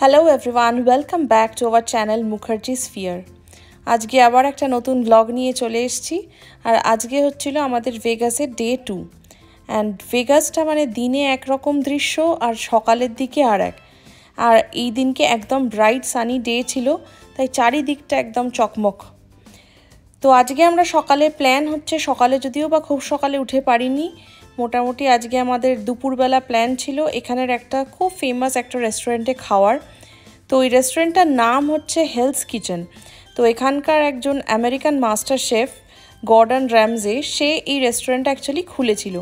Hello everyone, welcome back to our channel Mukherjee sphere. আজকে আবার একটা নতুন ব্লগ নিয়ে চলে এসেছি। আর আজকে হচ্ছিল আমাদের ভেগাসের ডে 2। অ্যান্ড ভেগাসটা মানে দিনে একরকম দৃশ্য আর সকালের দিকে আর এক। আর এই দিনকে একদম ব্রাইট সানি ডে ছিল, তাই চারিদিকটা একদম চকমক। তো আজকে আমরা সকালে প্ল্যান হচ্ছে, সকালে যদিও বা খুব সকালে উঠে পারিনি, মোটামুটি আজকে আমাদের দুপুরবেলা প্ল্যান ছিল এখানের একটা খুব ফেমাস একটা রেস্টুরেন্টে খাওয়ার। তো ওই রেস্টুরেন্টটার নাম হচ্ছে হেলস কিচেন। তো এখানকার একজন আমেরিকান মাস্টার শেফ গর্ডন র্যামজে, সে এই রেস্টুরেন্ট অ্যাকচুয়ালি খুলেছিল।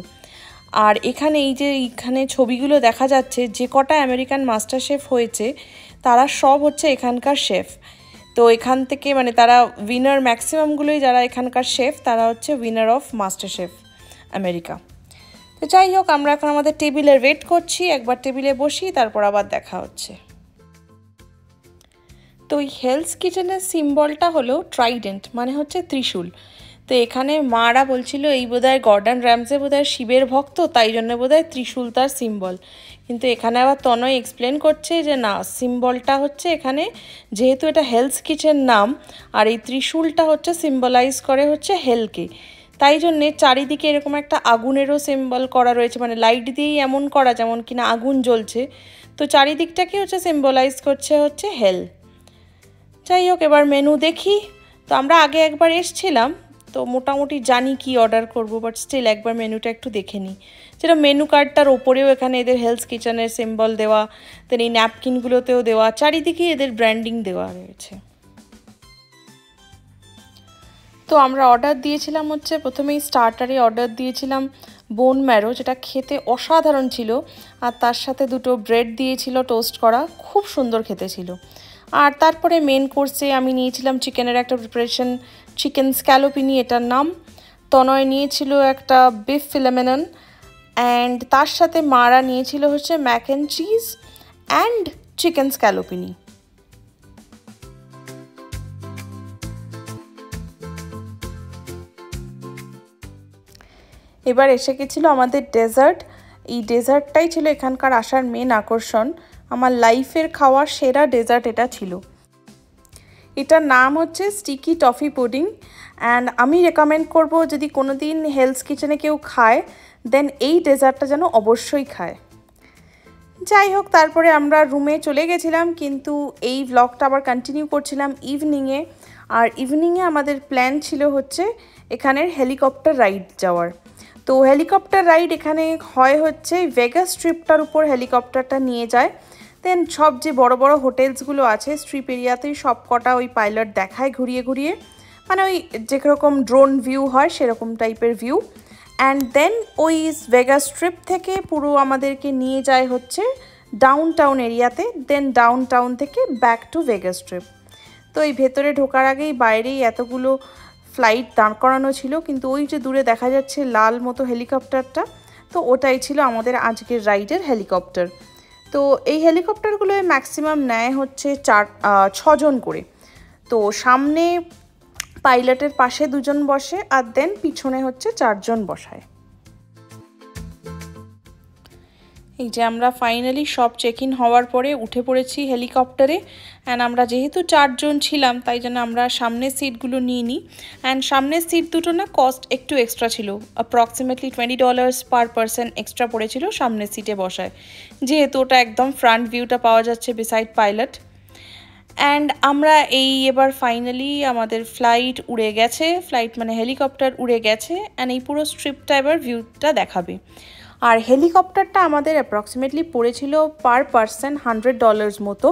আর এইখানে ছবিগুলো দেখা যাচ্ছে, যে কটা আমেরিকান মাস্টার শেফ হয়েছে তারা সব হচ্ছে এখানকার শেফ। তো এখান থেকে মানে তারা উইনার, ম্যাক্সিমামগুলোই যারা এখানকার শেফ তারা হচ্ছে winner of master chef America. তো যাই হোক, আমরা এখন আমাদের টেবিলের ওয়েট করছি, একবার টেবিলে বসি, তারপর আবার দেখা হচ্ছে। তো এই হেলস কিচেনের সিম্বলটা হলো ট্রাইডেন্ট, মানে হচ্ছে ত্রিশূল। তো এখানে মারা বলছিল এই বোধহয় গর্ডন র্যামজে বোধহয় শিবের ভক্ত, তাই জন্য বোধহয় ত্রিশূল তার সিম্বল। কিন্তু এখানে আবার তনয় এক্সপ্লেন করছে যে না, সিম্বলটা হচ্ছে এখানে যেহেতু এটা হেলস কিচেন নাম, আর এই ত্রিশূলটা হচ্ছে সিম্বলাইজ করে হচ্ছে হেলকে, তাই জন্যে চারিদিকে এরকম একটা আগুনেরও সিম্বল করা রয়েছে, মানে লাইট দিয়েই এমন করা যেমন কিনা আগুন জ্বলছে। তো চারিদিকটাকে হচ্ছে সিম্বলাইজ করছে হচ্ছে হেল। যাই হোক, এবার মেনু দেখি। তো আমরা আগে একবার এসছিলাম, তো মোটামুটি জানি কি অর্ডার করব, বাট স্টিল একবার মেনুটা একটু দেখে নিই। যেটা মেনু কার্ডটার ওপরেও এখানে এদের হেলস কিচেনের সিম্বল দেওয়া, দেন এই ন্যাপকিনগুলোতেও দেওয়া, চারিদিকেই এদের ব্র্যান্ডিং দেওয়া রয়েছে। তো আমরা অর্ডার দিয়েছিলাম হচ্ছে, প্রথমেই স্টার্টারে অর্ডার দিয়েছিলাম বোন ম্যারো, যেটা খেতে অসাধারণ ছিল। আর তার সাথে দুটো ব্রেড দিয়েছিল টোস্ট করা, খুব সুন্দর খেতে ছিল। আর তারপরে মেন কোর্সে আমি নিয়েছিলাম চিকেনের একটা প্রিপারেশন, চিকেন স্ক্যালোপিনি এটার নাম। তনয় নিয়েছিল একটা বিফ ফিলামেনন, অ্যান্ড তার সাথে মারা নিয়েছিল হচ্ছে mac and cheese and chicken scaloppini. এবার এসে গেছিলো আমাদের ডেজার্ট। এই ডেজার্টটাই ছিল এখানকার আসার মেন আকর্ষণ। আমার লাইফের খাওয়া সেরা ডেজার্ট এটা ছিল। এটার নাম হচ্ছে স্টিকি টফি পুডিং, অ্যান্ড আমি রেকমেন্ড করব যদি কোনো দিন হেলস কিচেনে কেউ খায়, দেন এই ডেজার্টটা যেন অবশ্যই খায়। যাই হোক, তারপরে আমরা রুমে চলে গেছিলাম, কিন্তু এই ব্লগটা আবার কন্টিনিউ করছিলাম ইভিনিংয়ে। আর ইভিনিংয়ে আমাদের প্ল্যান ছিল হচ্ছে এখানের হেলিকপ্টার রাইড যাওয়ার। তো হেলিকপ্টার রাইড এখানে হয় হচ্ছে ভেগাস স্ট্রিপটার উপর হেলিকপ্টারটা নিয়ে যায়, দেন সব যে বড় বড় হোটেলসগুলো আছে স্ট্রিপ এরিয়াতেই সব কটা ওই পাইলট দেখায় ঘুরিয়ে ঘুরিয়ে, মানে ওই যেরকম ড্রোন ভিউ হয় সেরকম টাইপের ভিউ। অ্যান্ড দেন ওই ভেগাস স্ট্রিপ থেকে পুরো আমাদেরকে নিয়ে যায় হচ্ছে ডাউন টাউন এরিয়াতে, দেন ডাউন টাউন থেকে ব্যাক টু ভেগাস স্ট্রিপ। তো এই ভেতরে ঢোকার আগেই বাইরেই এতগুলো ফ্লাইট দাঁড় করানো ছিল, কিন্তু ওই যে দূরে দেখা যাচ্ছে লাল মতো হেলিকপ্টারটা, তো ওটাই ছিল আমাদের আজকের রাইডের হেলিকপ্টার। তো এই হেলিকপ্টারগুলোয় ম্যাক্সিমাম নেয় হচ্ছে 6 জন করে। তো সামনে পাইলটের পাশে 2 জন বসে, আর দেন পিছনে হচ্ছে 4 জন বসায়। এই যে আমরা ফাইনালি সব চেক ইন হওয়ার পরে উঠে পড়েছি হেলিকপ্টারে। অ্যান্ড আমরা যেহেতু 4 জন ছিলাম, তাই জন্য আমরা সামনের সিটগুলো নিয়ে নিই। অ্যান্ড সামনের সিট দুটো না কস্ট একটু এক্সট্রা ছিল, অ্যাপ্রক্সিমেটলি $20 পার পারসন এক্সট্রা পড়েছিল সামনের সিটে বসায়, যেহেতু ওটা একদম ফ্রন্ট ভিউটা পাওয়া যাচ্ছে বিসাইড পাইলট। অ্যান্ড আমরা এবার ফাইনালি আমাদের ফ্লাইট উড়ে গেছে, ফ্লাইট মানে হেলিকপ্টার উড়ে গেছে, অ্যান্ড এই পুরো স্ট্রিপটা এবার ভিউটা দেখাবে। আর হেলিকপ্টারটা আমাদের অ্যাপ্রক্সিমেটলি পড়েছিল পার পারসন $100 মতো,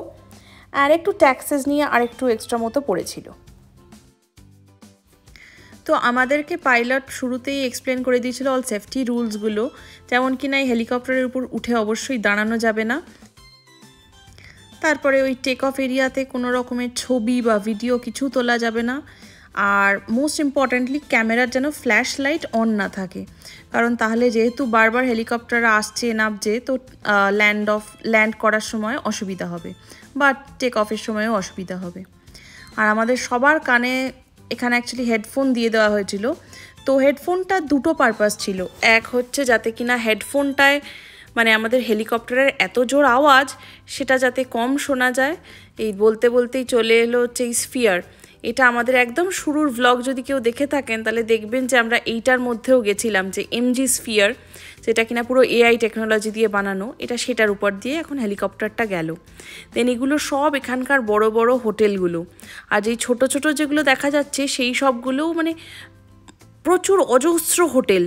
আর একটু ট্যাক্সেস নিয়ে আর একটু এক্সট্রা মতো পড়েছিল। তো আমাদেরকে পাইলট শুরুতেই এক্সপ্লেন করে দিয়েছিল অল সেফটি রুলসগুলো, যেমন কিনা এই হেলিকপ্টারের উপর উঠে অবশ্যই দাঁড়ানো যাবে না। তারপরে ওই টেক অফ এরিয়াতে কোনো রকমের ছবি বা ভিডিও কিছু তোলা যাবে না। আর মোস্ট ইম্পর্টেন্টলি ক্যামেরার যেন ফ্ল্যাশ লাইট অন না থাকে, কারণ তাহলে যেহেতু বারবার হেলিকপ্টার আসছে নামছে, তো ল্যান্ড করার সময় অসুবিধা হবে বা টেক অফের সময়ও অসুবিধা হবে। আর আমাদের সবার কানে এখানে অ্যাকচুয়ালি হেডফোন দিয়ে দেওয়া হয়েছিল। তো হেডফোনটা দুটো পারপাস ছিল, এক হচ্ছে যাতে কিনা হেডফোনটায় মানে আমাদের হেলিকপ্টারের এত জোর আওয়াজ সেটা যাতে কম শোনা যায়, এই বলতে বলতেই চলে এলো হচ্ছে এই স্ফিয়ার। এটা আমাদের একদম শুরুর ভ্লগ যদি কেউ দেখে থাকেন তাহলে দেখবেন যে আমরা এইটার মধ্যেও গেছিলাম, যে এমজি স্ফিয়ার, যেটা কিনা পুরো এআই টেকনোলজি দিয়ে বানানো, এটা সেটার উপর দিয়ে এখন হেলিকপ্টারটা গেল। দেন এগুলো সব এখানকার বড় বড় হোটেলগুলো, আর যেই ছোট ছোট যেগুলো দেখা যাচ্ছে সেই সবগুলোও মানে প্রচুর অজস্র হোটেল।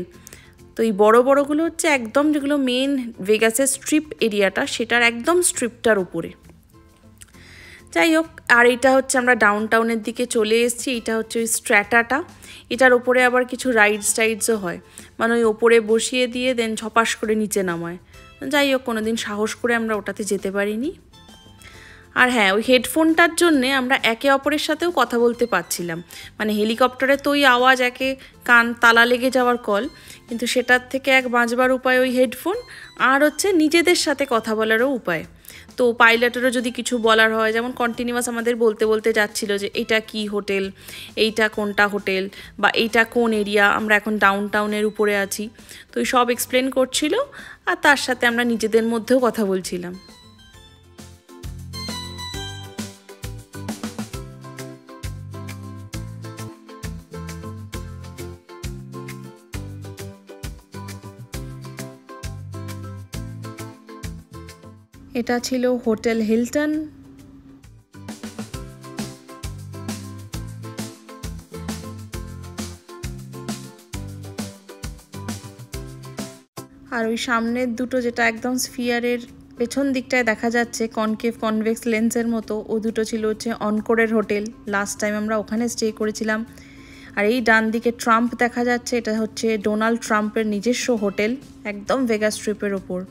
তো এই বড় বড়গুলো হচ্ছে একদম যেগুলো মেন ভেগাসের স্ট্রিপ এরিয়াটা, সেটার একদম স্ট্রিপটার উপরে। যাই হোক, আর এটা হচ্ছে আমরা ডাউন টাউনের দিকে চলে এসেছি। এটা হচ্ছে ওই স্ট্র্যাটাটা, এটার ওপরে আবার কিছু রাইডসও হয়, মানে ওই ওপরে বসিয়ে দিয়ে দেন ঝপাস করে নিচে নামায়। যাই হোক, কোনো দিন সাহস করে আমরা ওটাতে যেতে পারিনি। আর হ্যাঁ, ওই হেডফোনটার জন্যে আমরা একে অপরের সাথেও কথা বলতে পারছিলাম, মানে হেলিকপ্টারে তো ওই আওয়াজ একে কান তালা লেগে যাওয়ার কল, কিন্তু সেটার থেকে এক বাঁচবার উপায় ওই হেডফোন, আর হচ্ছে নিজেদের সাথে কথা বলারও উপায়। তো পাইলটেরও যদি কিছু বলার হয়, যেমন কন্টিনিউয়াস আমাদের বলতে বলতে যাচ্ছিল যে এটা কি হোটেল, এইটা কোনটা হোটেল, বা এইটা কোন এরিয়া, আমরা এখন ডাউন টাউনের উপরে আছি, তো এই সব এক্সপ্লেন করছিল, আর তার সাথে আমরা নিজেদের মধ্যেও কথা বলছিলাম। এটা ছিল হোটেল হিলটন। আর ওই সামনের দুটো যেটা একদম স্ফিয়ারের পেছন দিকটায় দেখা যাচ্ছে কনকেভ কনভেক্স লেন্সের মতো, ও দুটো ছিল হচ্ছে অনকোরের হোটেল, লাস্ট টাইম আমরা ওখানে স্টে করেছিলাম। আর এই ডান দিকে ট্রাম্প দেখা যাচ্ছে, এটা হচ্ছে ডোনাল্ড ট্রাম্পের নিজস্ব হোটেল, একদম ভেগাস স্ট্রিপের ওপর।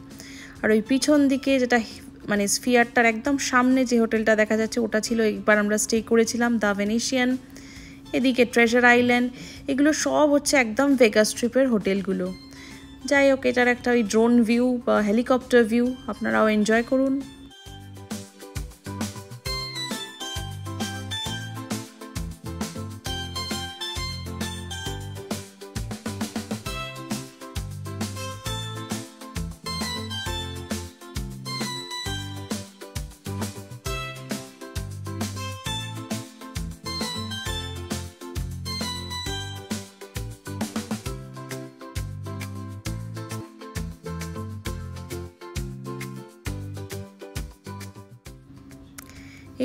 আর ওই পিছন দিকে যেটা মানে স্ফিয়ারটার একদম সামনে যে হোটেলটা দেখা যাচ্ছে, ওটা ছিল একবার আমরা স্টে করেছিলাম দ্য ভেনেশিয়ান। এদিকে ট্রেজার আইল্যান্ড, এগুলো সব হচ্ছে একদম ভেগাস স্ট্রিপের হোটেলগুলো। যাই হোক, এটার একটা ওই ড্রোন ভিউ বা হেলিকপ্টার ভিউ আপনারাও এনজয় করুন।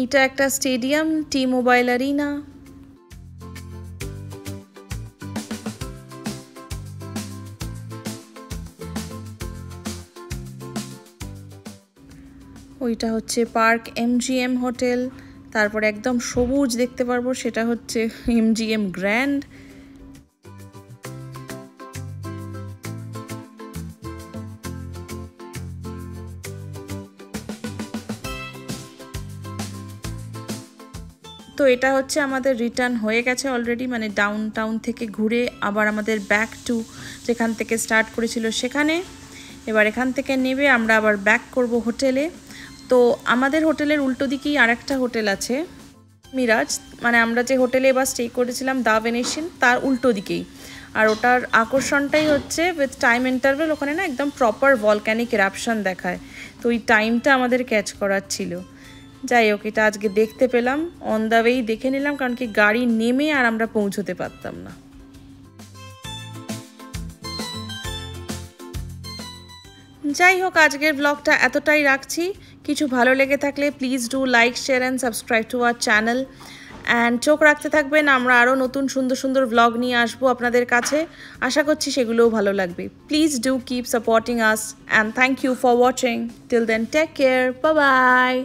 এইটা একটা স্টেডিয়াম, টি মোবাইল অ্যারিনা। ওইটা হচ্ছে পার্ক এমজিএম হোটেল। তারপর একদম সবুজ দেখতে পারবো, সেটা হচ্ছে এমজিএম গ্র্যান্ড। তো এটা হচ্ছে আমাদের রিটার্ন হয়ে গেছে অলরেডি, মানে ডাউন টাউন থেকে ঘুরে আবার আমাদের ব্যাক টু যেখান থেকে স্টার্ট করেছিল সেখানে। এবার এখান থেকে নেবে আমরা আবার ব্যাক করব হোটেলে। তো আমাদের হোটেলের উল্টো দিকেই আরেকটা হোটেল আছে, মিরাজ, মানে আমরা যে হোটেলে এবার স্টে করেছিলাম দ্য ভেনেশিয়ান, তার উল্টো দিকেই। আর ওটার আকর্ষণটাই হচ্ছে উইথ টাইম ইন্টারভেল ওখানে না একদম প্রপার ভলক্যানিক এরাপশন দেখায়, তো ওই টাইমটা আমাদের ক্যাচ করার ছিল। যাই হোক, এটা আজকে দেখতে পেলাম, অন দ্য ওয়েই দেখে নিলাম, কারণ কি গাড়ি নেমে আর আমরা পৌঁছতে পারতাম না। যাই হোক, আজকের ব্লগটা এতটাই রাখছি। কিছু ভালো লেগে থাকলে please do like, share and subscribe to our channel. And চোখ রাখতে থাকবেন, আমরা আরও নতুন সুন্দর সুন্দর ব্লগ নিয়ে আসবো আপনাদের কাছে, আশা করছি সেগুলোও ভালো লাগবে। Please do keep supporting us and thank you for watching. Till then take care, bye by.